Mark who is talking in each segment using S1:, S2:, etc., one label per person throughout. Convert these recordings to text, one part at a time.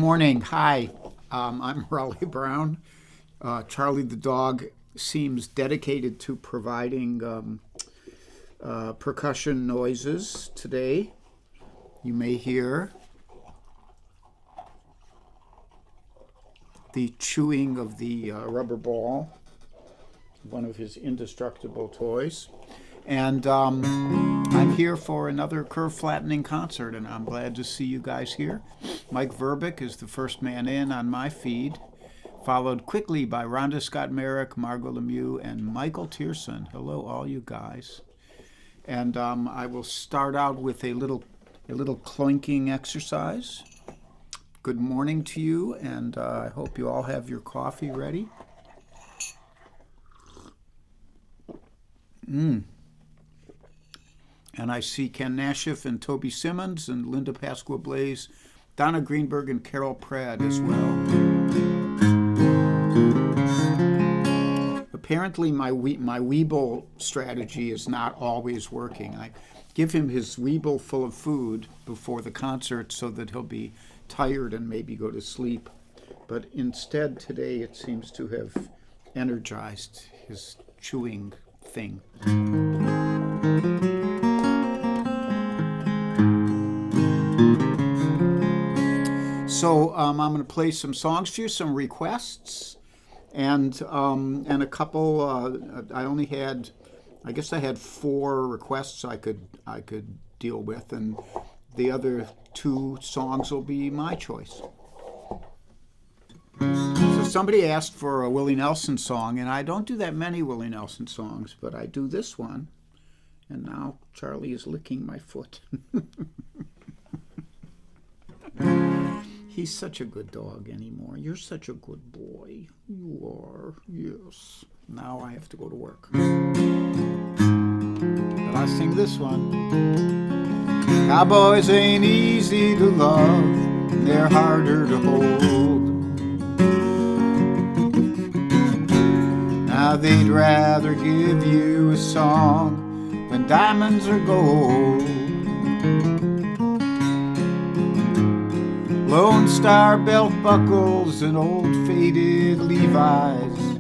S1: morning. Hi, I'm Raleigh Brown. Charlie the dog seems dedicated to providing percussion noises today. You may hear the chewing of the rubber ball, one of his indestructible toys. And I'm here for another curve flattening concert, and I'm glad to see you guys here. Mike Verbeek is the first man in on my feed, followed quickly by Rhonda Scott Merrick, Margot Lemieux, and Michael Tierson. Hello, all you guys. And I will start out with a little clinking exercise. Good morning to you, and I hope you all have your coffee ready. And I see Ken Nashif and Toby Simmons and Linda Pasqua Blaze, Donna Greenberg and Carol Pratt as well. Apparently my Weeble strategy is not always working. I give him his Weeble full of food before the concert so that he'll be tired and maybe go to sleep. But instead today it seems to have energized his chewing thing. So I'm going to play some songs for you, some requests, and a couple. I guess I had 4 requests I could deal with, and the other 2 songs will be my choice. So somebody asked for a Willie Nelson song, and I don't do that many Willie Nelson songs, but I do this one. And now Charlie is licking my foot. He's such a good dog anymore. You're such a good boy. You are, yes. Now I have to go to work. But I'll sing this one. Cowboys ain't easy to love. They're harder to hold. Now they'd rather give you a song than diamonds or gold. Lone Star belt buckles and old faded Levi's.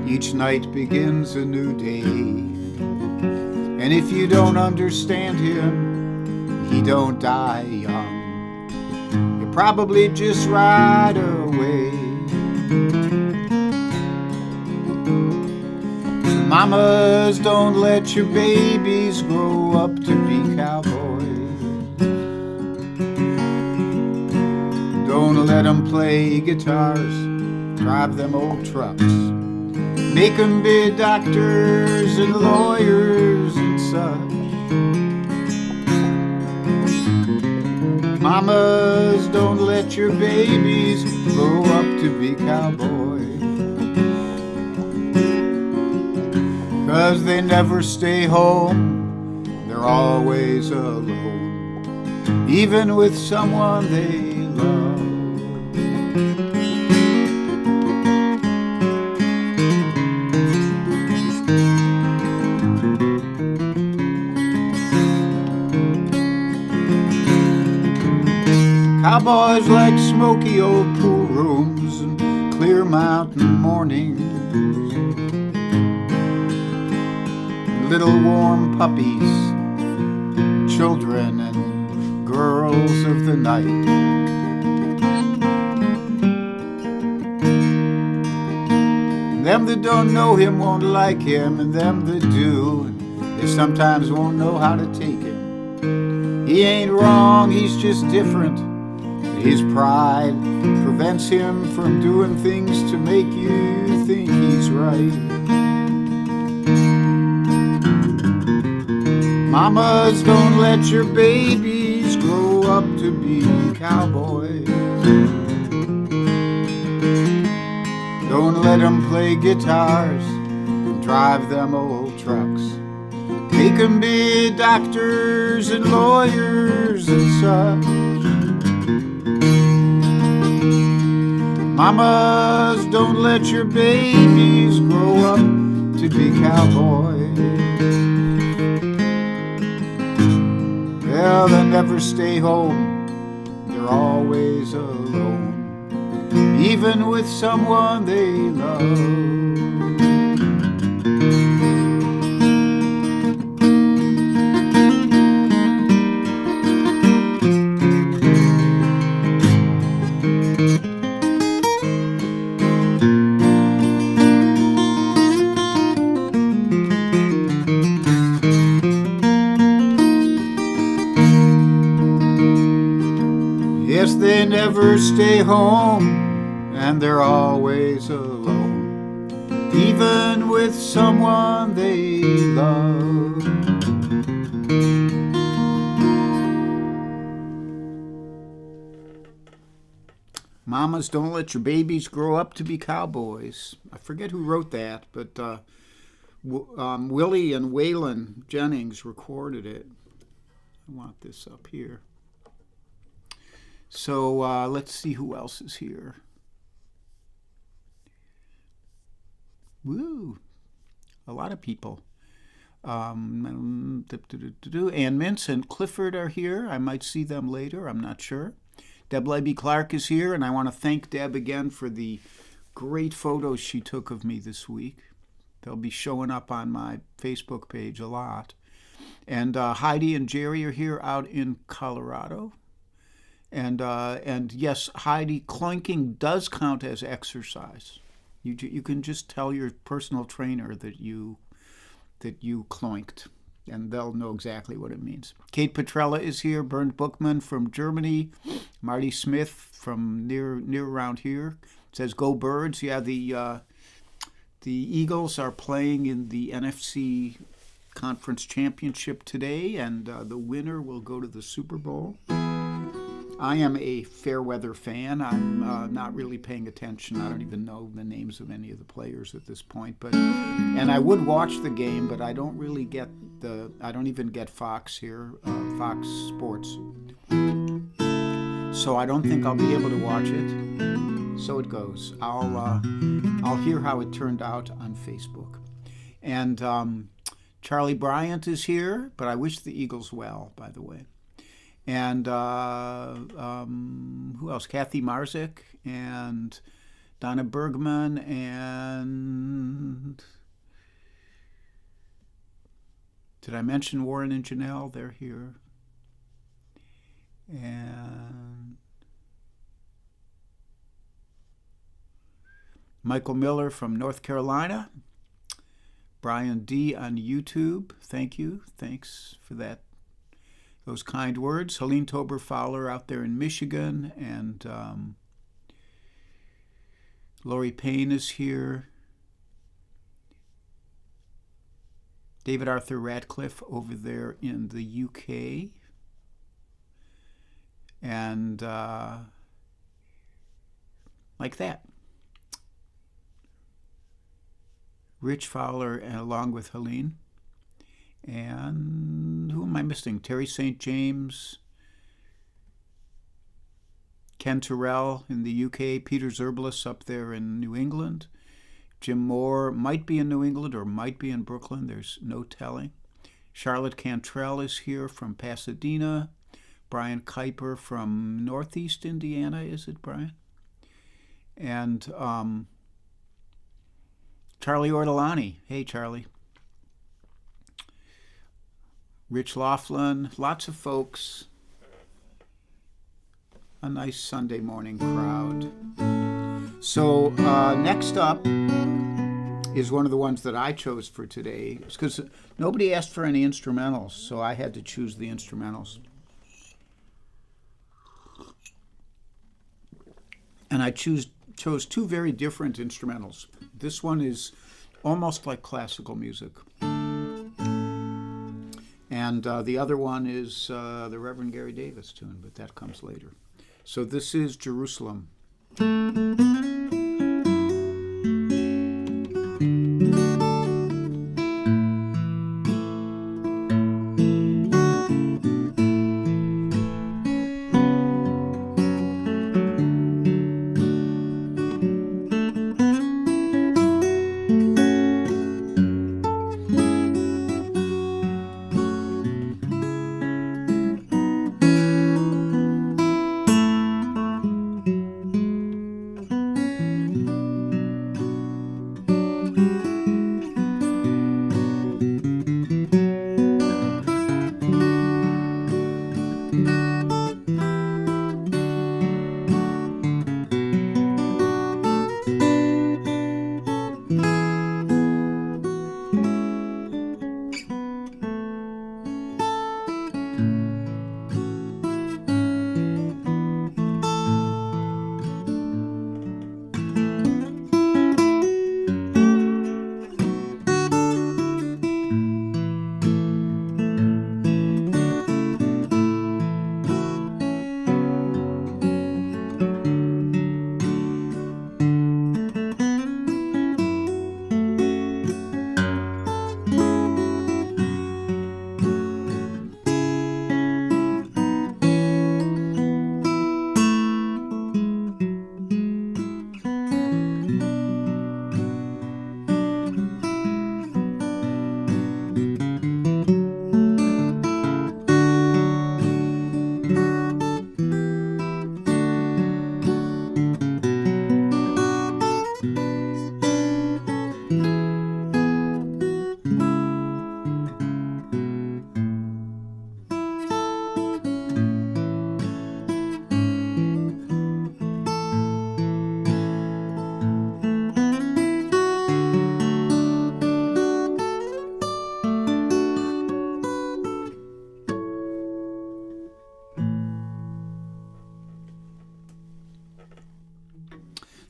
S1: Each night begins a new day. And if you don't understand him, he don't die young. He'll probably just ride away. Mamas, don't let your babies grow up to be cowboys. Don't let them play guitars, drive them old trucks, make them be doctors and lawyers and such. Mamas, don't let your babies grow up to be cowboys, 'cause they never stay home, they're always alone, even with someone they love. Cowboys like smoky old pool rooms and clear mountain mornings, little warm puppies, children and girls of the night. Them that don't know him won't like him, and them that do, they sometimes won't know how to take him. He ain't wrong, he's just different. His pride prevents him from doing things to make you think he's right. Mamas, don't let your babies grow up to be cowboys. Don't let them play guitars and drive them old trucks. Make them be doctors and lawyers and such. Mamas, don't let your babies grow up to be cowboys. Well, they'll never stay home, they're always alone, even with someone they love. Yes, they never stay home, and they're always alone, even with someone they love. Mamas, don't let your babies grow up to be cowboys. I forget who wrote that, but Willie and Waylon Jennings recorded it. I want this up here. So let's see who else is here. Woo, a lot of people. Ann Mintz and Clifford are here. I might see them later. I'm not sure. Deb Leby Clark is here, and I want to thank Deb again for the great photos she took of me this week. They'll be showing up on my Facebook page a lot. And Heidi and Jerry are here out in Colorado. And yes, Heidi, cloinking does count as exercise. You can just tell your personal trainer that you cloinked, and they'll know exactly what it means. Kate Petrella is here. Bernd Bookman from Germany. Marty Smith from near around here says, "Go Birds!" Yeah, the Eagles are playing in the NFC Conference Championship today, and the winner will go to the Super Bowl. I am a fair weather fan. I'm not really paying attention. I don't even know the names of any of the players at this point. And I would watch the game, but I don't really get I don't even get Fox here, Fox Sports. So I don't think I'll be able to watch it. So it goes. I'll hear how it turned out on Facebook. And Charlie Bryant is here, but I wish the Eagles well, by the way. And who else? Kathy Marzik and Donna Bergman and did I mention Warren and Janelle? They're here. And Michael Miller from North Carolina. Brian D. on YouTube. Thank you. Thanks for that. Those kind words. Helene Tober Fowler out there in Michigan, and Lori Payne is here. David Arthur Radcliffe over there in the UK. And like that. Rich Fowler along with Helene. And who am I missing? Terry St. James, Ken Terrell in the UK, Peter Zerbelis up there in New England, Jim Moore might be in New England or might be in Brooklyn. There's no telling. Charlotte Cantrell is here from Pasadena. Brian Kuiper from Northeast Indiana, is it, Brian? And Charlie Ortolani. Hey, Charlie. Rich Laughlin, lots of folks. A nice Sunday morning crowd. So next up is one of the ones that I chose for today. It's because nobody asked for any instrumentals, so I had to choose the instrumentals. And I chose two very different instrumentals. This one is almost like classical music. And the other one is the Reverend Gary Davis tune, but that comes later. So this is Jerusalem.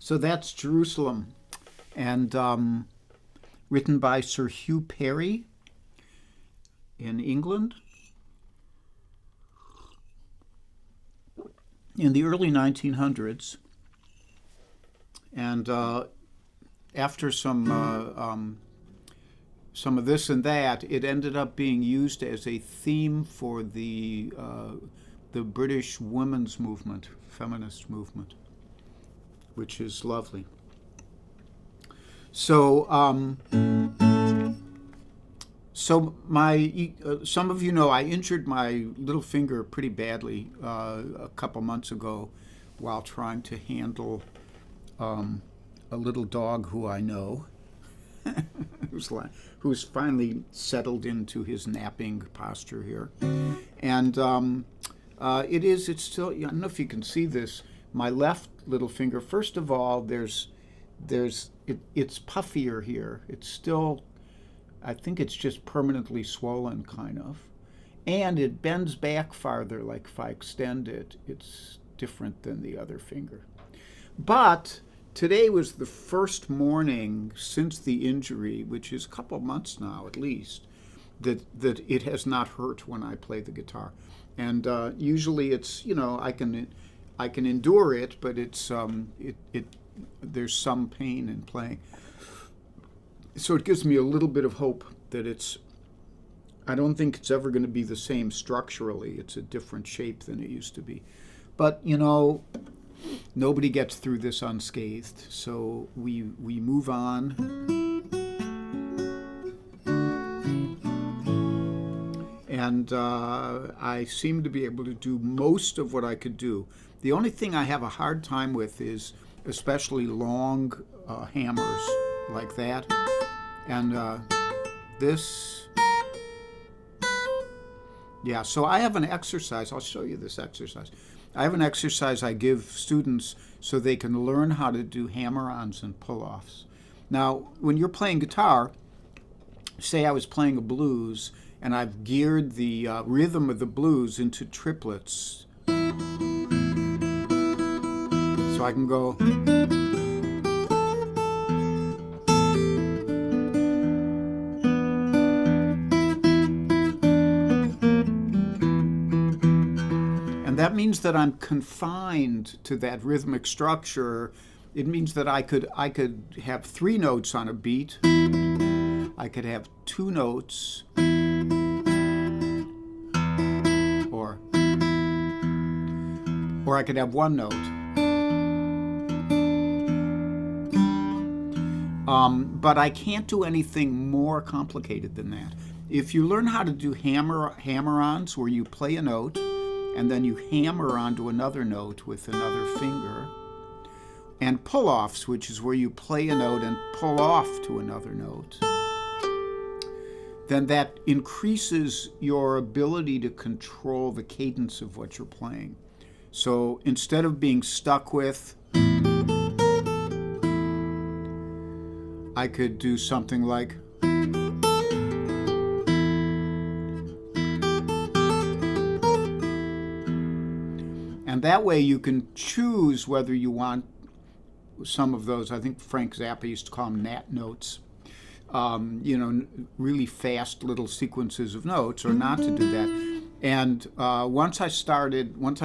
S1: So that's Jerusalem, and written by Sir Hugh Perry in England in the early 1900s. And after some of this and that, it ended up being used as a theme for the British women's movement, feminist movement, which is lovely. So, some of you know I injured my little finger pretty badly a couple months ago while trying to handle a little dog who I know, who's finally settled into his napping posture here, and it's still, I don't know if you can see this. My left little finger. First of all, it's puffier here. It's still, I think it's just permanently swollen, kind of, and it bends back farther. Like if I extend it, it's different than the other finger. But today was the first morning since the injury, which is a couple of months now at least, that it has not hurt when I play the guitar. And usually it's, I can endure it, but it's there's some pain in playing. So it gives me a little bit of hope that I don't think it's ever going to be the same structurally. It's a different shape than it used to be. But, nobody gets through this unscathed, so we move on. And I seem to be able to do most of what I could do. The only thing I have a hard time with is especially long hammers like that. And this. Yeah, so I have an exercise. I'll show you this exercise. I have an exercise I give students so they can learn how to do hammer-ons and pull-offs. Now, when you're playing guitar, say I was playing a blues, and I've geared the rhythm of the blues into triplets. So I can go. And that means that I'm confined to that rhythmic structure. It means that I could have 3 notes on a beat. I could have 2 notes. Or I could have 1 note. But I can't do anything more complicated than that. If you learn how to do hammer-ons, where you play a note and then you hammer onto another note with another finger, and pull-offs, which is where you play a note and pull off to another note, then that increases your ability to control the cadence of what you're playing. So instead of being stuck with, I could do something like, and that way you can choose whether you want some of those. I think Frank Zappa used to call them nat notes. Really fast little sequences of notes, or not to do that. And once I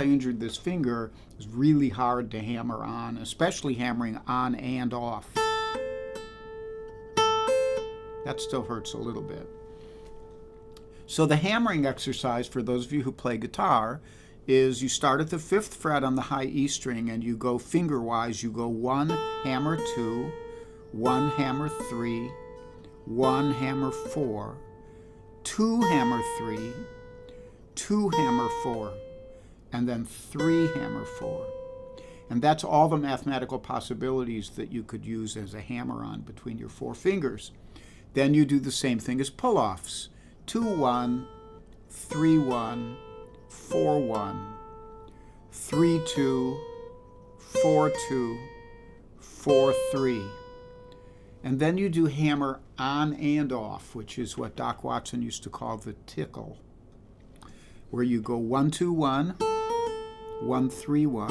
S1: injured this finger, it was really hard to hammer on, especially hammering on and off. That still hurts a little bit. So the hammering exercise, for those of you who play guitar, is you start at the 5th fret on the high E string, and you go finger-wise. You go 1, hammer 2, 1, hammer 3, 1, hammer 4, 2, hammer 3, 2, hammer 4, and then 3, hammer 4. And that's all the mathematical possibilities that you could use as a hammer-on between your 4 fingers. Then you do the same thing as pull-offs. 2, 1, 3, 1, 4, 1, 3, 2, 4, 2, 4, 3. And then you do hammer on and off, which is what Doc Watson used to call the tickle, where you go 1, 2, 1, 1, 3, 1,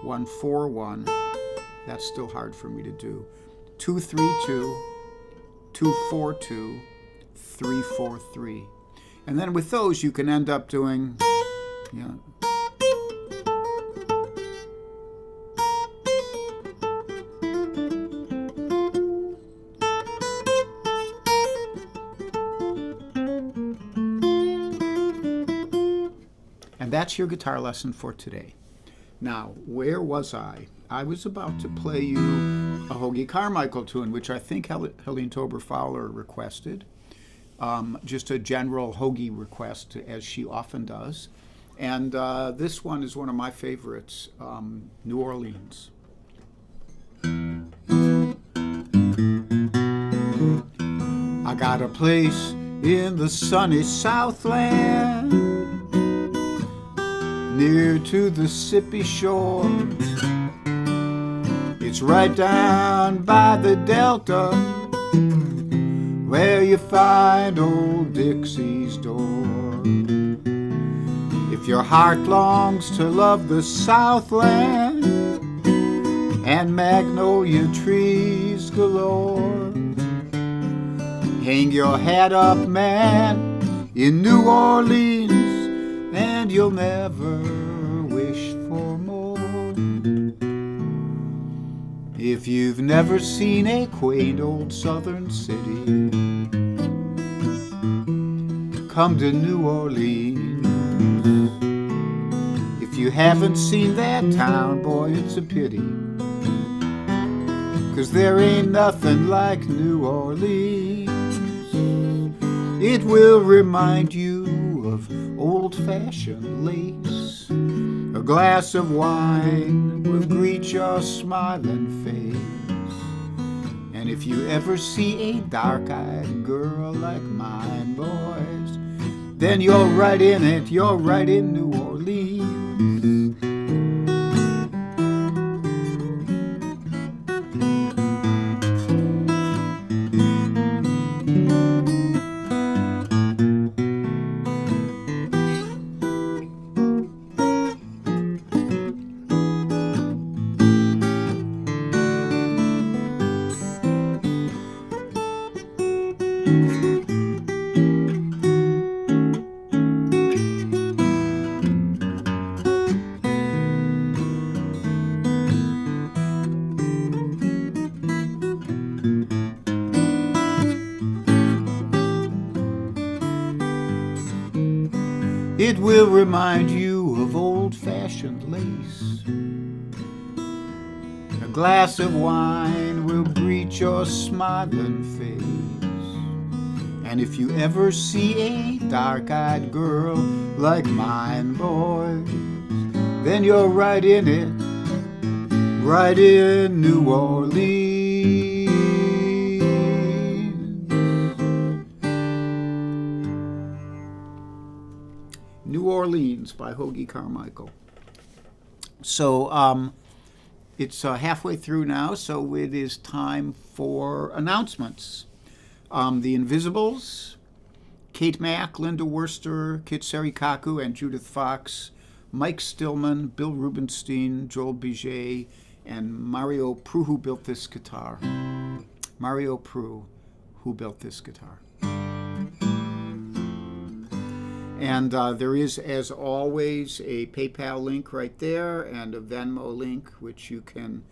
S1: 1, 4, 1, That's still hard for me to do. 232, 242, 343. And then with those, you can end up doing, you know, and that's your guitar lesson for today. Now, where was I? I was about to play you a Hoagie Carmichael tune, which I think Helene Tober Fowler requested. Just a general Hoagie request, as she often does. And this one is one of my favorites, New Orleans. I got a place in the sunny Southland, near to the Mississippi shore. It's right down by the Delta, where you find old Dixie's door. If your heart longs to love the Southland and magnolia trees galore, hang your hat up, man, in New Orleans, and you'll never wish for more. If you've never seen a quaint old southern city, come to New Orleans. If you haven't seen that town, boy, it's a pity, 'cause there ain't nothing like New Orleans. It will remind you of old-fashioned lace. A glass of wine will greet your smiling face. And if you ever see a dark-eyed girl like mine, boys, then you're right in it, you're right in New Orleans. It will remind you of old-fashioned lace. A glass of wine will greet your smiling face. And if you ever see a dark-eyed girl like mine, boys, then you're right in it, right in New Orleans. New Orleans by Hoagie Carmichael. So it's halfway through now, so it is time for announcements. The Invisibles, Kate Mack, Linda Worster, Kit Serikaku, and Judith Fox, Mike Stillman, Bill Rubenstein, Joel Biget, and Mario Prue, who built this guitar. Mario Prue, who built this guitar. And there is, as always, a PayPal link right there and a Venmo link, which you can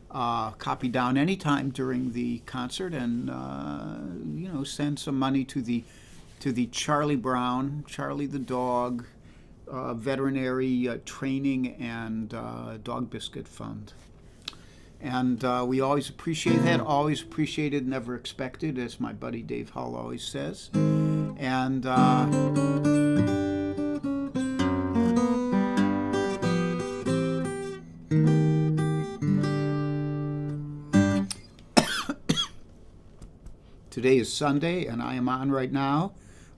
S1: copy down anytime during the concert and, send some money to the Charlie Brown, Charlie the Dog, Veterinary Training and Dog Biscuit Fund. And we always appreciate that, always appreciated, never expected, as my buddy Dave Hull always says. And today is Sunday, and I am on right now.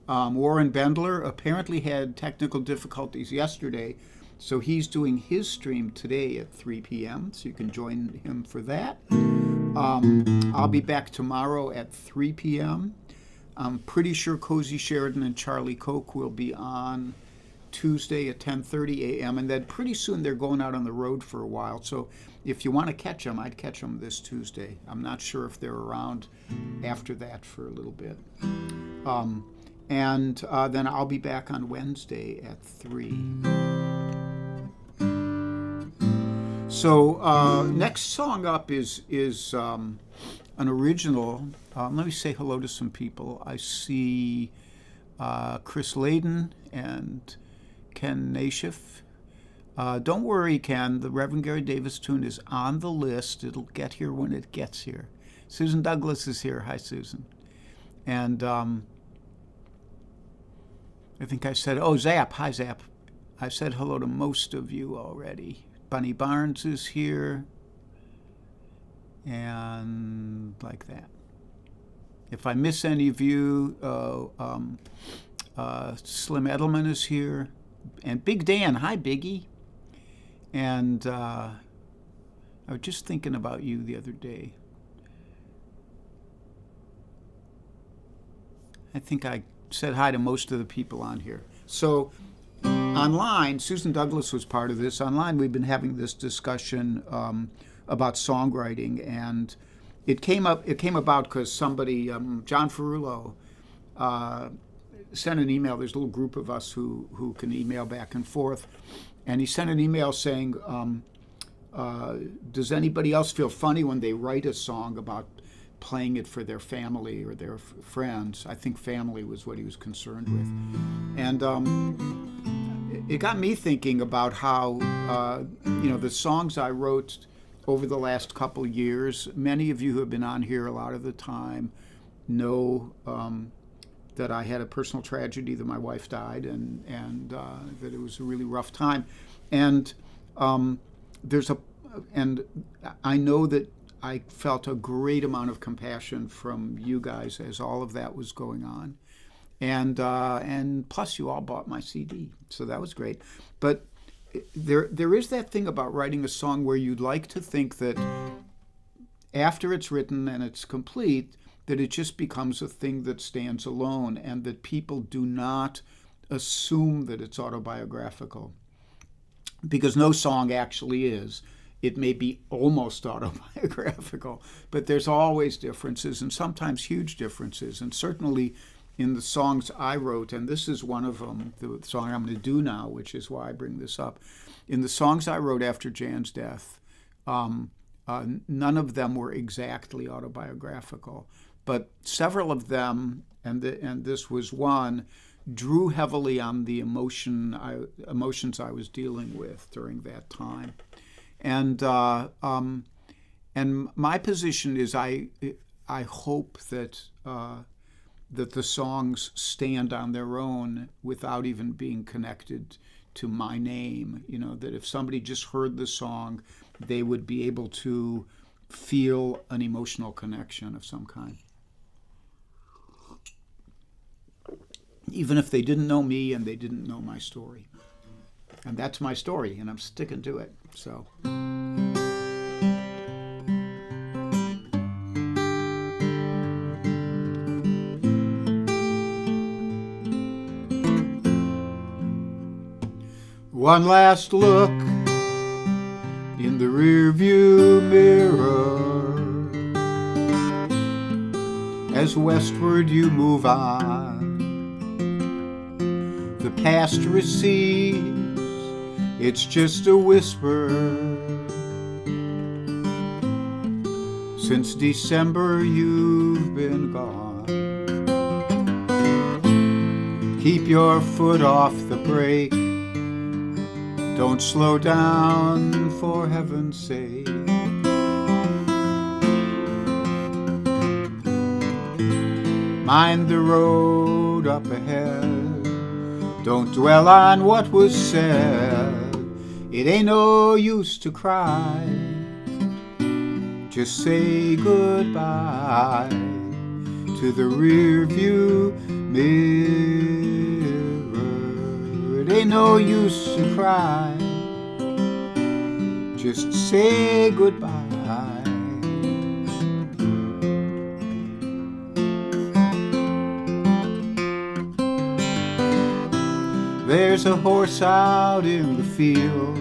S1: Warren Bendler apparently had technical difficulties yesterday, so he's doing his stream today at 3 p.m., so you can join him for that. I'll be back tomorrow at 3 p.m. I'm pretty sure Cozy Sheridan and Charlie Koch will be on Tuesday at 10:30 a.m. And then pretty soon they're going out on the road for a while. So if you want to catch them, I'd catch them this Tuesday. I'm not sure if they're around after that for a little bit. And then I'll be back on Wednesday at 3. So next song up is an original. Let me say hello to some people. I see Chris Layden and Ken Nashif. Don't worry, Ken. The Reverend Gary Davis tune is on the list. It'll get here when it gets here. Susan Douglas is here. Hi, Susan. And I think I said, oh, Zap. Hi, Zap. I said hello to most of you already. Bunny Barnes is here. And like that. If I miss any of you, Slim Edelman is here. And Big Dan. Hi, Biggie. And I was just thinking about you the other day. I think I said hi to most of the people on here. So online, Susan Douglas was part of this. Online, we've been having this discussion about songwriting, and it came about because somebody, John Ferrulo, sent an email. There's a little group of us who can email back and forth, and he sent an email saying, does anybody else feel funny when they write a song about playing it for their family or their friends? I think family was what he was concerned with. And it got me thinking about how, the songs I wrote over the last couple years, many of you who have been on here a lot of the time know that I had a personal tragedy, that my wife died, and that it was a really rough time. And and I know that I felt a great amount of compassion from you guys as all of that was going on. And plus you all bought my CD, so that was great. But there is that thing about writing a song where you'd like to think that after it's written and it's complete, that it just becomes a thing that stands alone, and that people do not assume that it's autobiographical. Because no song actually is. It may be almost autobiographical, but there's always differences, and sometimes huge differences. And certainly in the songs I wrote, and this is one of them, the song I'm going to do now, which is why I bring this up. In the songs I wrote after Jan's death, none of them were exactly autobiographical, but several of them, and this was one, drew heavily on the emotions I was dealing with during that time. And my position is I hope that the songs stand on their own without even being connected to my name. That if somebody just heard the song, they would be able to feel an emotional connection of some kind. Even if they didn't know me and they didn't know my story. And that's my story, and I'm sticking to it. So. One last look in the rearview mirror as westward you move on. The past recedes, it's just a whisper. Since December you've been gone. Keep your foot off the brake. Don't slow down, for heaven's sake. Mind the road up ahead. Don't dwell on what was said. It ain't no use to cry. Just say goodbye to the rear view mirror. It ain't no use to cry. Just say goodbye. There there's a horse out in the field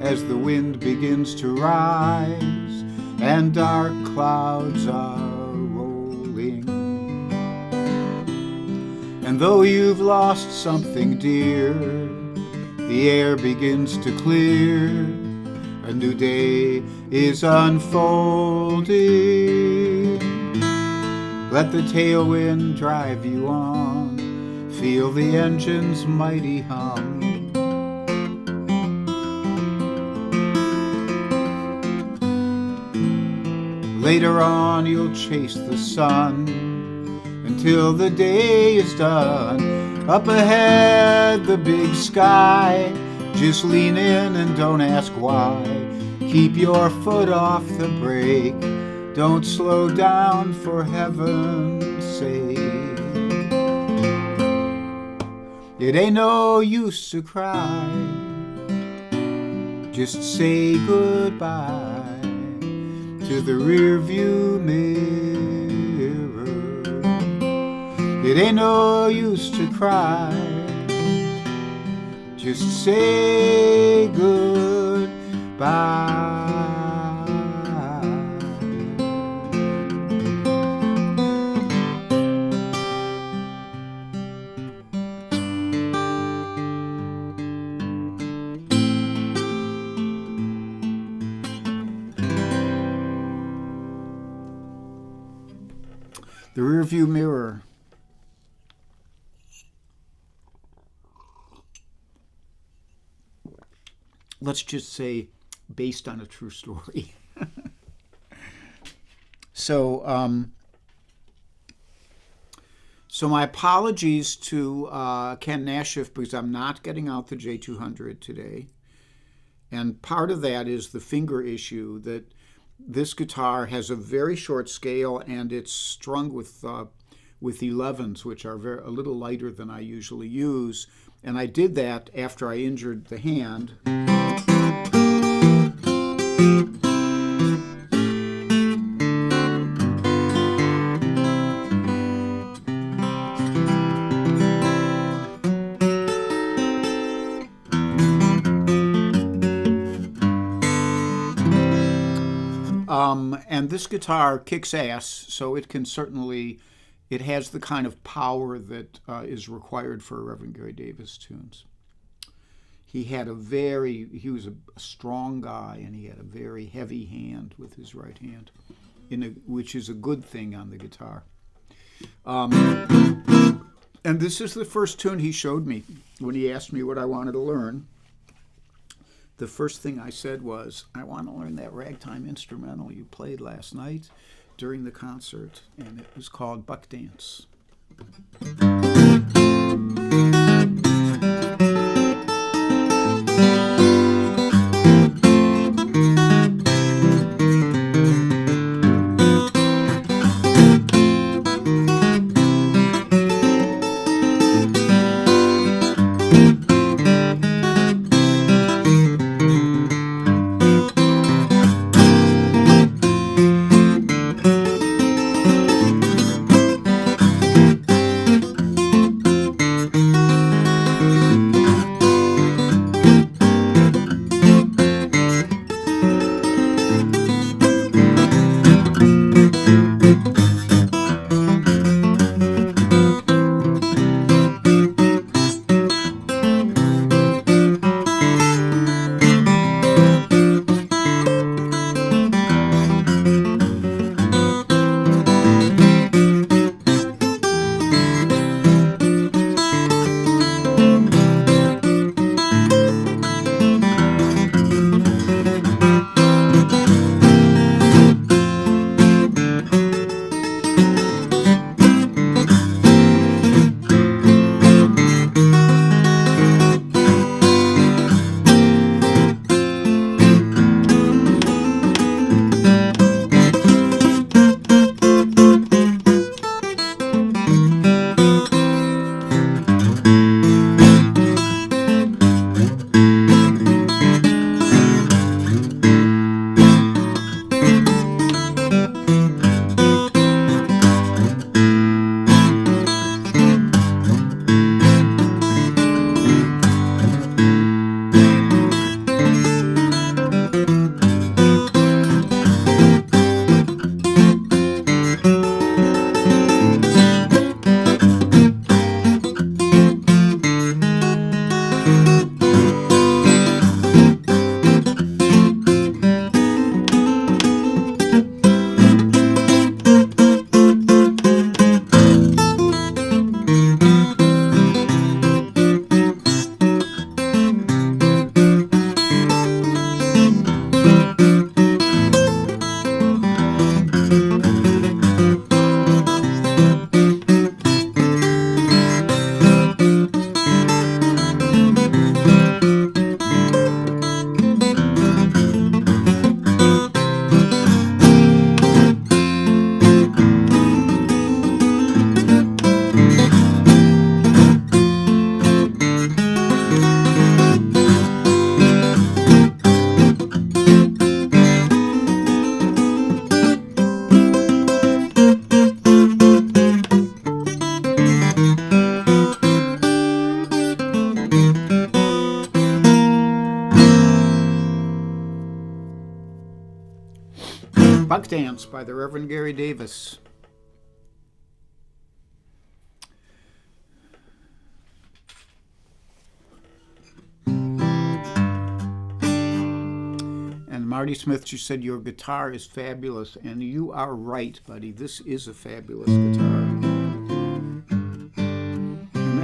S1: as the wind begins to rise and dark clouds are rolling. And though you've lost something dear, the air begins to clear. A new day is unfolding. Let the tailwind drive you on. Feel the engine's mighty hum. Later on you'll chase the sun until the day is done. Up ahead the big sky, just lean in and don't ask why. Keep your foot off the brake, don't slow down for heaven's sake. It ain't no use to cry, just say goodbye to the rearview mirror. It ain't no use to cry, just say goodbye. The rearview mirror. Let's just say based on a true story. So my apologies to Ken Nashif, because I'm not getting out the J200 today. And part of that is the finger issue, that this guitar has a very short scale and it's strung with 11s, which are a little lighter than I usually use. And I did that after I injured the hand. And this guitar kicks ass, so it can certainly, it has the kind of power that is required for Reverend Gary Davis tunes. He was a strong guy, and he had a very heavy hand with his right hand, which is a good thing on the guitar. And this is the first tune he showed me when he asked me what I wanted to learn. The first thing I said was, I want to learn that ragtime instrumental you played last night during the concert, and it was called Buck Dance. Buck Dance by the Reverend Gary Davis. And Marty Smith just said, your guitar is fabulous. And you are right, buddy. This is a fabulous guitar.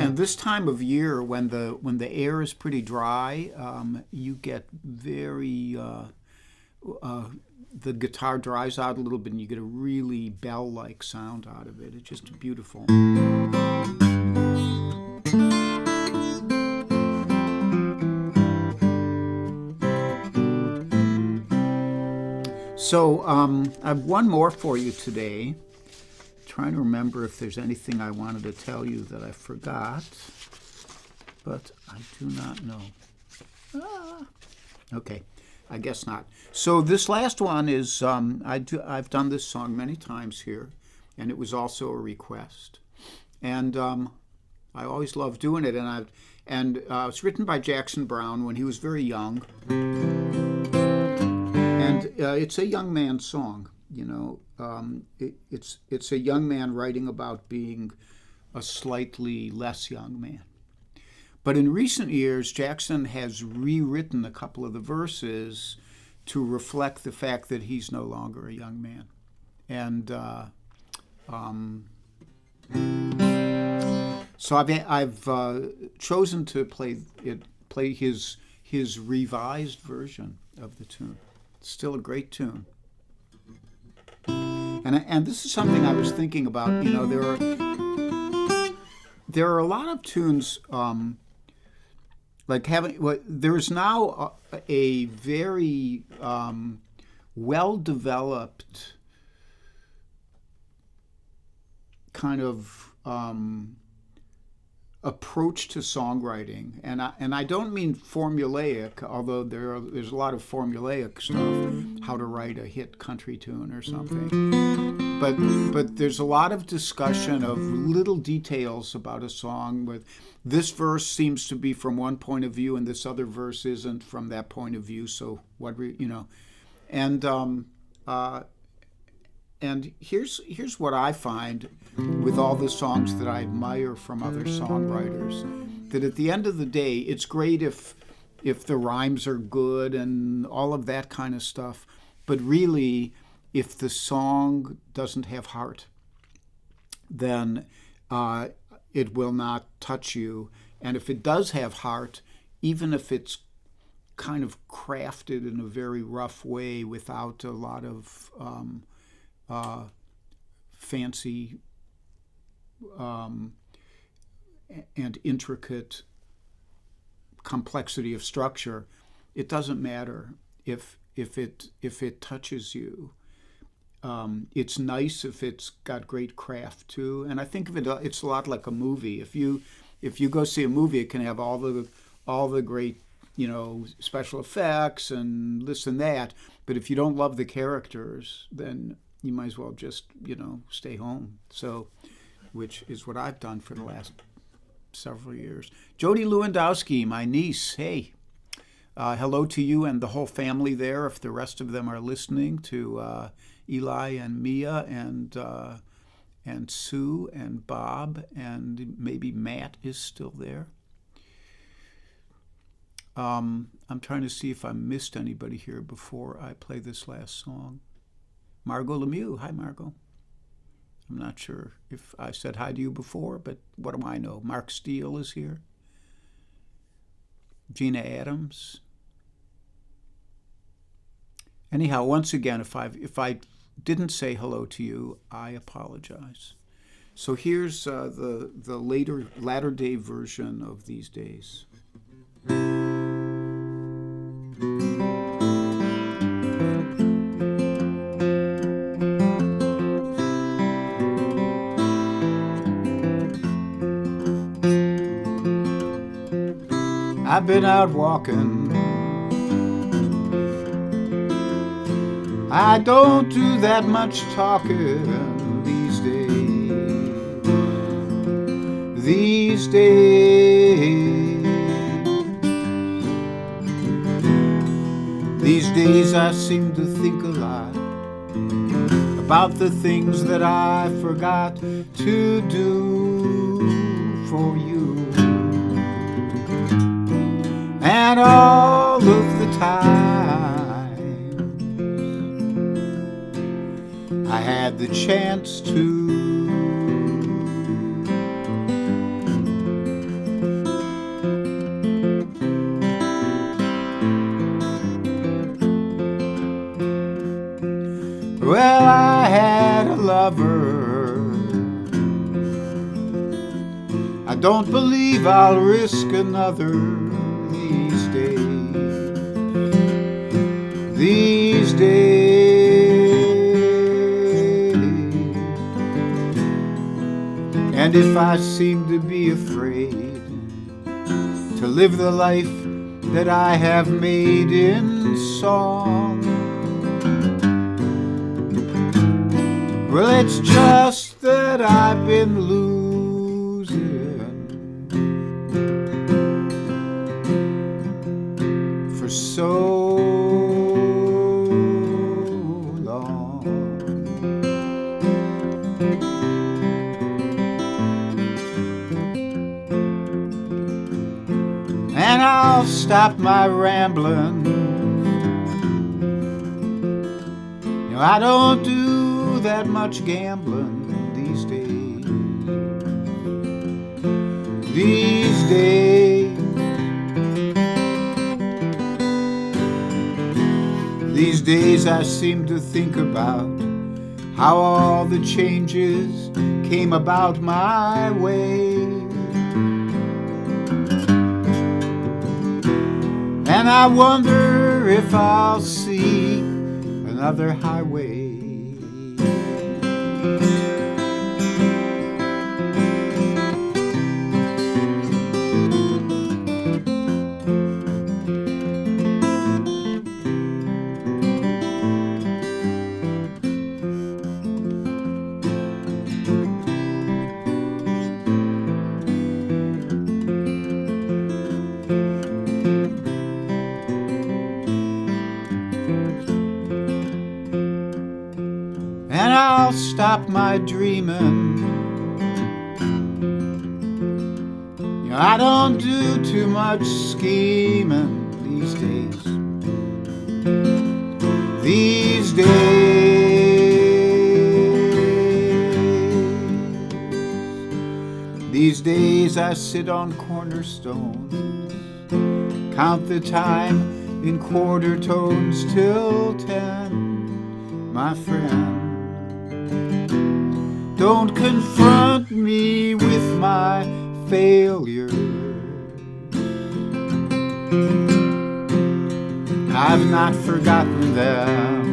S1: And this time of year, when the air is pretty dry, you get very... the guitar dries out a little bit and you get a really bell-like sound out of it. It's just beautiful. So I have one more for you today. Trying to remember if there's anything I wanted to tell you that I forgot, but I do not know. Okay. I guess not. So this last one is, I've done this song many times here, and it was also a request. And I always love doing it, and it's written by Jackson Browne when he was very young. And it's a young man's song, you know. It's a young man writing about being a slightly less young man. But in recent years, Jackson has rewritten a couple of the verses to reflect the fact that he's no longer a young man. And so I've chosen to play his revised version of the tune. It's still a great tune. And this is something I was thinking about. You know, there are a lot of tunes. There's now a very well-developed kind of approach to songwriting, and I don't mean formulaic, although there's a lot of formulaic stuff, how to write a hit country tune or something. But there's a lot of discussion of little details about a song with this verse seems to be from one point of view and this other verse isn't from that point of view. So and here's what I find with all the songs that I admire from other songwriters, that at the end of the day, it's great if the rhymes are good and all of that kind of stuff, but really, if the song doesn't have heart, then it will not touch you. And if it does have heart, even if it's kind of crafted in a very rough way without a lot of fancy and intricate complexity of structure, it doesn't matter if it touches you. It's nice if it's got great craft too, and I think of it's a lot like a movie. If you go see a movie, it can have all the great, you know, special effects and this and that, but if you don't love the characters, then you might as well just, you know, stay home. So, which is what I've done for the last several years. Jody Lewandowski, my niece, hey. Hello to you and the whole family there, if the rest of them are listening, to Eli and Mia and Sue and Bob, and maybe Matt is still there. I'm trying to see if I missed anybody here before I play this last song. Margot Lemieux. Hi, Margot. I'm not sure if I said hi to you before, but what do I know? Mark Steele is here. Gina Adams. Anyhow, once again, if I didn't say hello to you, I apologize. So here's the latter day version of These Days. I've been out walking. I don't do that much talking these days. These days. These days I seem to think a lot. about the things that I forgot to do for you. And all of the time I had the chance to. Well, I had a lover. I don't believe I'll risk another these days. These days. And if I seem to be afraid to live the life that I have made in song, well, it's just that I've been losing for so long. And I'll stop my rambling. You know, I don't do that much gambling these days. These days. These days I seem to think about how all the changes came about my way. And I wonder if I'll see another highway. And I'll stop my dreaming. You know, I don't do too much scheming these days. These days. These days I sit on cornerstones, count the time in quarter tones till 10, my friend. Don't confront me with my failures. I've not forgotten them.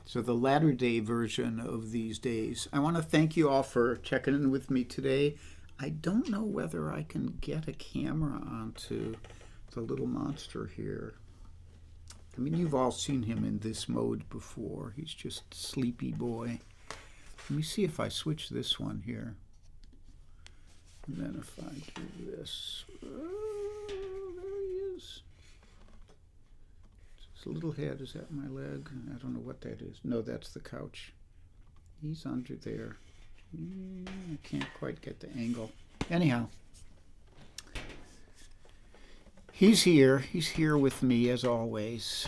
S1: So the latter day version of These Days. I want to thank you all for checking in with me today. I don't know whether I can get a camera onto the little monster here. I mean, you've all seen him in this mode before. He's just sleepy boy. Let me see if I switch this one here. And then if I do this, oh, there he is. His little head is at my leg. I don't know what that is. No, that's the couch. He's under there. I can't quite get the angle. Anyhow, he's here. He's here with me as always.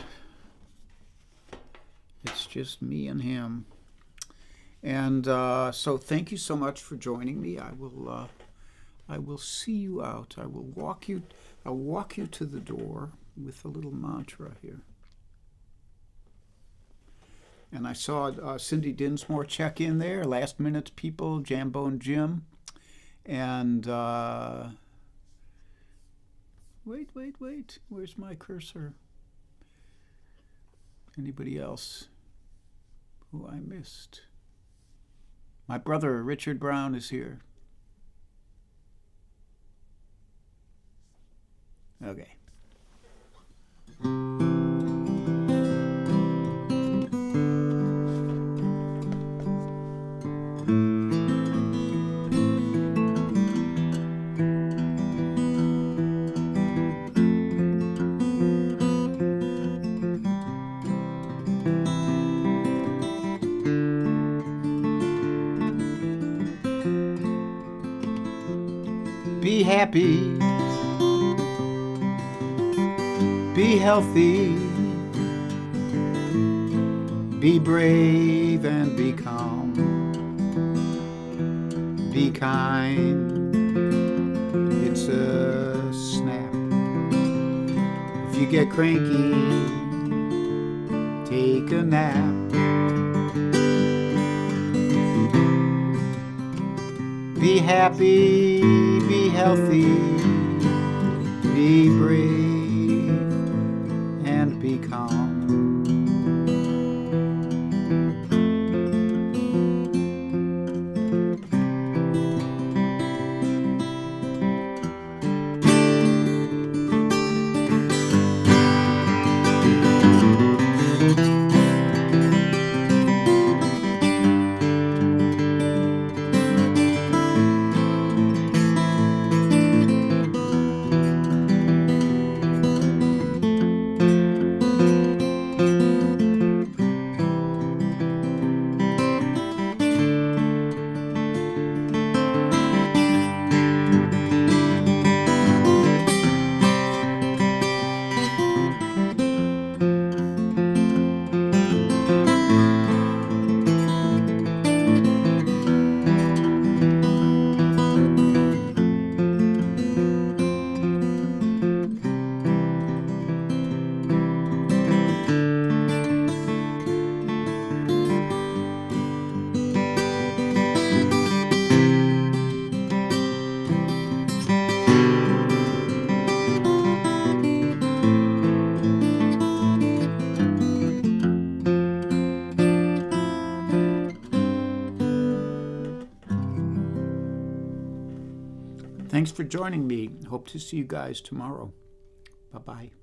S1: It's just me and him. And so thank you so much for joining me. I will see you out. I'll walk you to the door with a little mantra here. And I saw Cindy Dinsmore check in there, last minute people, Jambone Jim. And wait, where's my cursor? Anybody else? who I missed. My brother, Richard Brown, is here. Okay. Be happy, be healthy, be brave and be calm, be kind, it's a snap. If you get cranky, take a nap. Be happy, be healthy, be brave, and be calm. Thanks for joining me. Hope to see you guys tomorrow. Bye-bye.